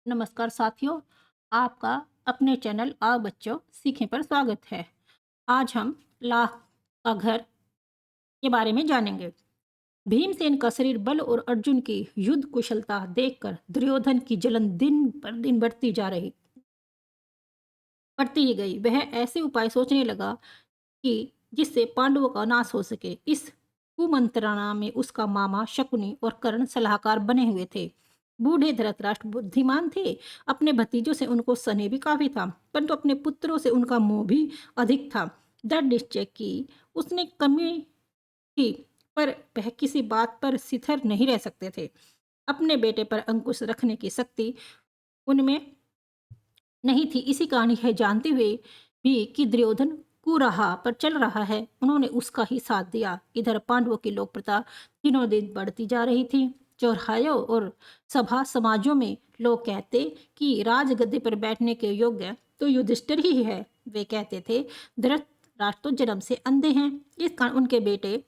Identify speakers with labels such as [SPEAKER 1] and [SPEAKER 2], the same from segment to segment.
[SPEAKER 1] नमस्कार साथियों, आपका अपने चैनल आ बच्चों सीखें पर स्वागत है। आज हम लाख का घर के बारे में जानेंगे। भीमसेन का शरीर बल और अर्जुन की युद्ध कुशलता देखकर दुर्योधन की जलन दिन पर दिन बढ़ती ही गई। वह ऐसे उपाय सोचने लगा कि जिससे पांडवों का नाश हो सके। इस कुमंत्रणा में उसका मामा शकुनी और कर्ण सलाहकार बने हुए थे। बूढ़े धृतराष्ट्र बुद्धिमान थे। अपने भतीजों से उनको स्नेह भी काफी था, परंतु अपने पुत्रों से उनका मोह भी अधिक था। दृढ़ निश्चय की उसने कमी की, पर वह किसी बात पर सिथर नहीं रह सकते थे। अपने बेटे पर अंकुश रखने की शक्ति उनमें नहीं थी। इसी कहानी है जानते हुए भी कि दुर्योधन कुराहा पर चल रहा है, उन्होंने उसका ही साथ दिया। इधर पांडवों की लोकप्रियता दिनों दिन बढ़ती जा रही थी। चौराहों और सभा समाजों में लोग कहते कि राजगद्दी पर बैठने के योग्य तो युधिष्ठिर ही है। वे कहते थे धृतराष्ट्र तो जन्म से अंधे हैं। इस कारण उनके बेटे,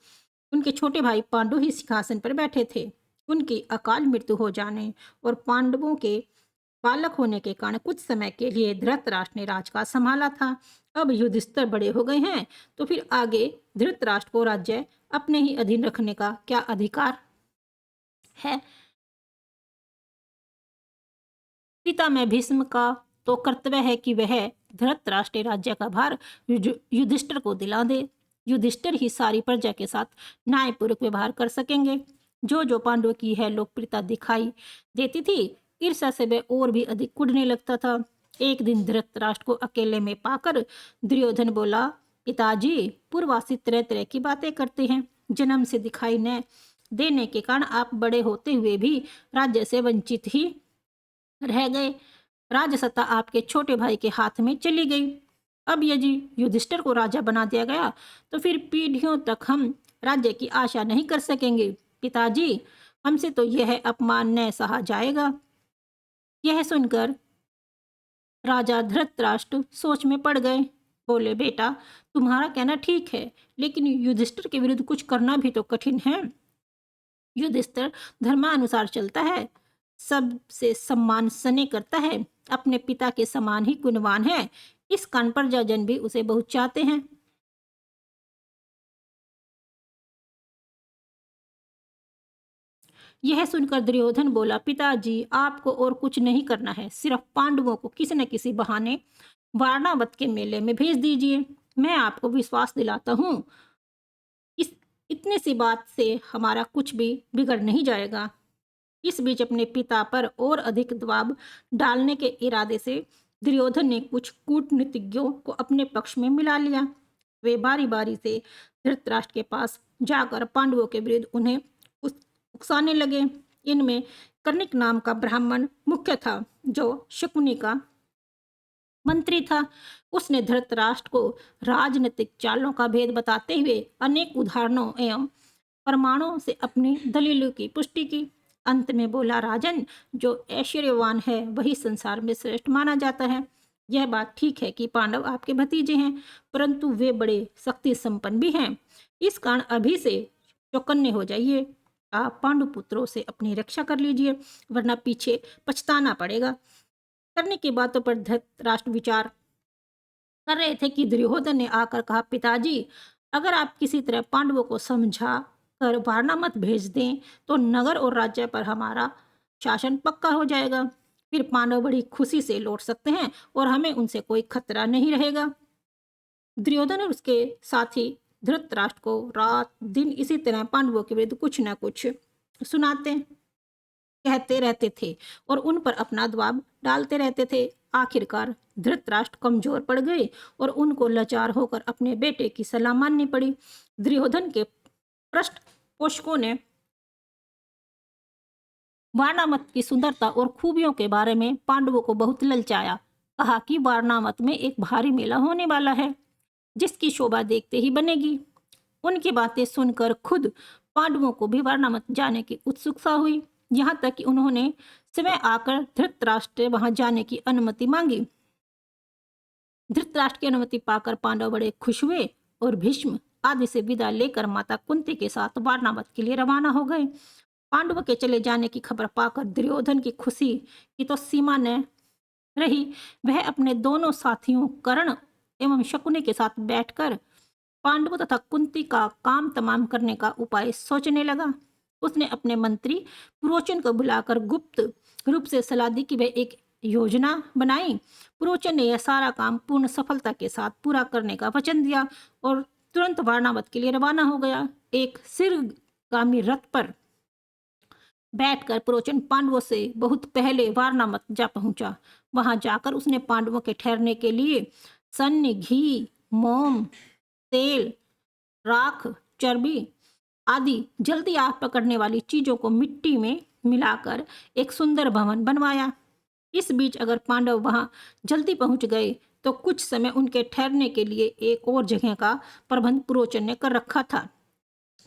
[SPEAKER 1] उनके छोटे भाई पांडु ही सिंहासन पर बैठे थे। उनकी अकाल मृत्यु हो जाने और पांडवों के बालक होने के कारण कुछ समय के लिए धृतराष्ट्र ने राजकाज संभाला था। अब युधिष्ठिर बड़े हो गए हैं, तो फिर आगे धृतराष्ट्र को राज्य अपने ही अधीन रखने का क्या अधिकार है। पिता में भीष्म का तो कर्तव्य है कि वह धृतराष्ट्र राज्य का भार युधिष्ठिर को दिला दे। युधिष्ठिर ही सारी प्रजा के साथ न्यायपूर्वक व्यवहार कर सकेंगे। जो जो पांडवों की है लोकप्रियता दिखाई देती थी, ईर्ष्या से वह और भी अधिक कुढ़ने लगता था। एक दिन धृतराष्ट्र को अकेले में पाकर दुर्योधन बोला, पिताजी पूर्ववासी तरह तरह की बातें करते हैं। जन्म से दिखाई न देने के कारण आप बड़े होते हुए भी राज्य से वंचित ही रह गए। राजसत्ता आपके छोटे भाई के हाथ में चली गई। अब यदि युधिष्ठिर को राजा बना दिया गया तो फिर पीढ़ियों तक हम राज्य की आशा नहीं कर सकेंगे। पिताजी, हमसे तो यह अपमान न सहा जाएगा। यह सुनकर राजा धृतराष्ट्र सोच में पड़ गए। बोले, बेटा तुम्हारा कहना ठीक है, लेकिन युधिष्ठिर के विरुद्ध कुछ करना भी तो कठिन है। युधिष्ठिर धर्मानुसार चलता है, सबसे सम्मान स्नेह करता है, अपने पिता के समान ही गुणवान है। इस कारण प्रजाजन भी उसे बहुत चाहते हैं। यह सुनकर दुर्योधन बोला, पिताजी आपको और कुछ नहीं करना है, सिर्फ पांडवों को किसी न किसी बहाने वारणावत के मेले में भेज दीजिए। मैं आपको विश्वास दिलाता हूँ, इस इतनी सी बात से हमारा कुछ भी बिगड़ नहीं जाएगा। इस बीच अपने पिता पर और अधिक दबाव डालने के इरादे से दुर्योधन ने कुछ कूटनीतिज्ञों को अपने पक्ष में मिला लिया। वे बारी बारी से धृतराष्ट्र के पास जाकर पांडवों के विरुद्ध उन्हें उकसाने लगे। इनमें कर्णिक नाम का ब्राह्मण मुख्य था, जो शकुनी का मंत्री था। उसने धृतराष्ट्र को राजनीतिक चालों का भेद बताते हुए अनेक उदाहरणों एवं प्रमाणों से अपनी दलीलों की पुष्टि की। अंत में बोला, राजन, जो ऐश्वर्यवान है वही संसार में श्रेष्ठ माना जाता है। यह बात ठीक है कि पांडव आपके भतीजे हैं, परंतु वे बड़े शक्ति संपन्न भी हैं। इस कारण अभी से चौकन्ने हो जाइए। आप पांडु पुत्रों से अपनी रक्षा कर लीजिए, वरना पीछे पछताना पड़ेगा। करने की बातों पर धृतराष्ट्र विचार कर रहे थे कि दुर्योधन ने आकर कहा, पिताजी अगर आप किसी तरह पांडवों को समझा कर वारणामत भेज दें तो नगर और राज्य पर हमारा शासन पक्का हो जाएगा। फिर पांडव बड़ी खुशी से लौट सकते हैं और हमें उनसे कोई खतरा नहीं रहेगा। दुर्योधन और उसके साथी धृतराष्ट्र को रात दिन इसी तरह पांडवों के विरुद्ध कुछ न कुछ सुनाते कहते रहते थे और उन पर अपना दबाव डालते रहते थे। आखिरकार धृतराष्ट्र कमजोर पड़ गए और उनको लाचार होकर अपने बेटे की सलाह माननी पड़ी। दुर्योधन के पृष्ठपोषकों ने वारणामत की सुंदरता और खूबियों के बारे में पांडवों को बहुत ललचाया। कहा कि वारणामत में एक भारी मेला होने वाला है, जिसकी शोभा देखते ही बनेगी। उनकी बातें सुनकर खुद पांडवों को भी वारणामत जाने की उत्सुकता हुई। यहाँ तक कि उन्होंने स्वयं आकर धृतराष्ट्र वहां जाने की अनुमति मांगी। धृतराष्ट्र की अनुमति पाकर पांडव बड़े खुश हुए और भीष्म आदि से विदा लेकर माता कुंती के साथ वारणावत के लिए रवाना हो गए। पांडवों के चले जाने की खबर पाकर दुर्योधन की खुशी की तो सीमा न रही। वह अपने दोनों साथियों कर्ण एवं शकुनी के साथ बैठकर पांडवों तथा कुंती का काम तमाम करने का उपाय सोचने लगा। उसने अपने मंत्री पुरोचन को बुलाकर गुप्त रूप से सलाह दी कि वह एक योजना बनाई। पुरोचन ने यह सारा काम पूर्ण सफलता के साथ पूरा करने का वचन दिया और तुरंत वारणावत के लिए रवाना हो गया। एक सिरगामी रथ पर बैठकर पुरोचन पांडवों से बहुत पहले वारणावत जा पहुंचा। वहां जाकर उसने पांडवों के ठहरने के लिए सन्न, घी, मोम, तेल, राख, चर्बी आदि जल्दी आग पकड़ने वाली चीजों को मिट्टी में मिलाकर एक सुंदर भवन बनवाया। इस बीच अगर पांडव वहां जल्दी पहुंच गए तो कुछ समय उनके ठहरने के लिए एक और जगह का प्रबंध पुरोचन ने कर रखा था।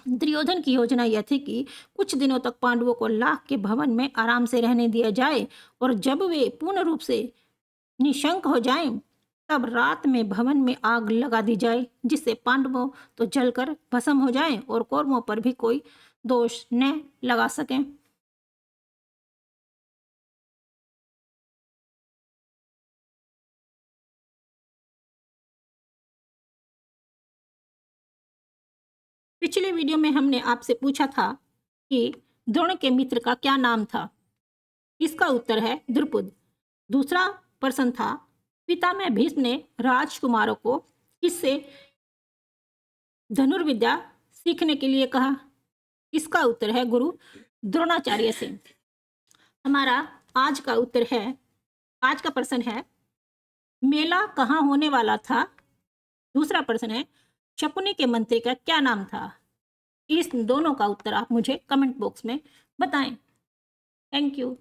[SPEAKER 1] दुर्योधन की योजना यह थी कि कुछ दिनों तक पांडवों को लाख के भवन में आराम से रहने दिया जाए और जब वे पूर्ण रूप से निशंक हो जाएं, तब रात में भवन में आग लगा दी जाए, जिससे पांडवों तो जलकर भस्म हो जाएं और कौरवों पर भी कोई दोष न लगा सकें। पिछले वीडियो में हमने आपसे पूछा था कि द्रोण के मित्र का क्या नाम था। इसका उत्तर है द्रुपद। दूसरा प्रश्न था, पितामह भीष्म ने राजकुमारों को किससे धनुर्विद्या सीखने के लिए कहा। इसका उत्तर है गुरु द्रोणाचार्य से। हमारा आज का उत्तर है, आज का प्रश्न है, मेला कहाँ होने वाला था। दूसरा प्रश्न है, शकुनी के मंत्री का क्या नाम था। इस दोनों का उत्तर आप मुझे कमेंट बॉक्स में बताएं। Thank you.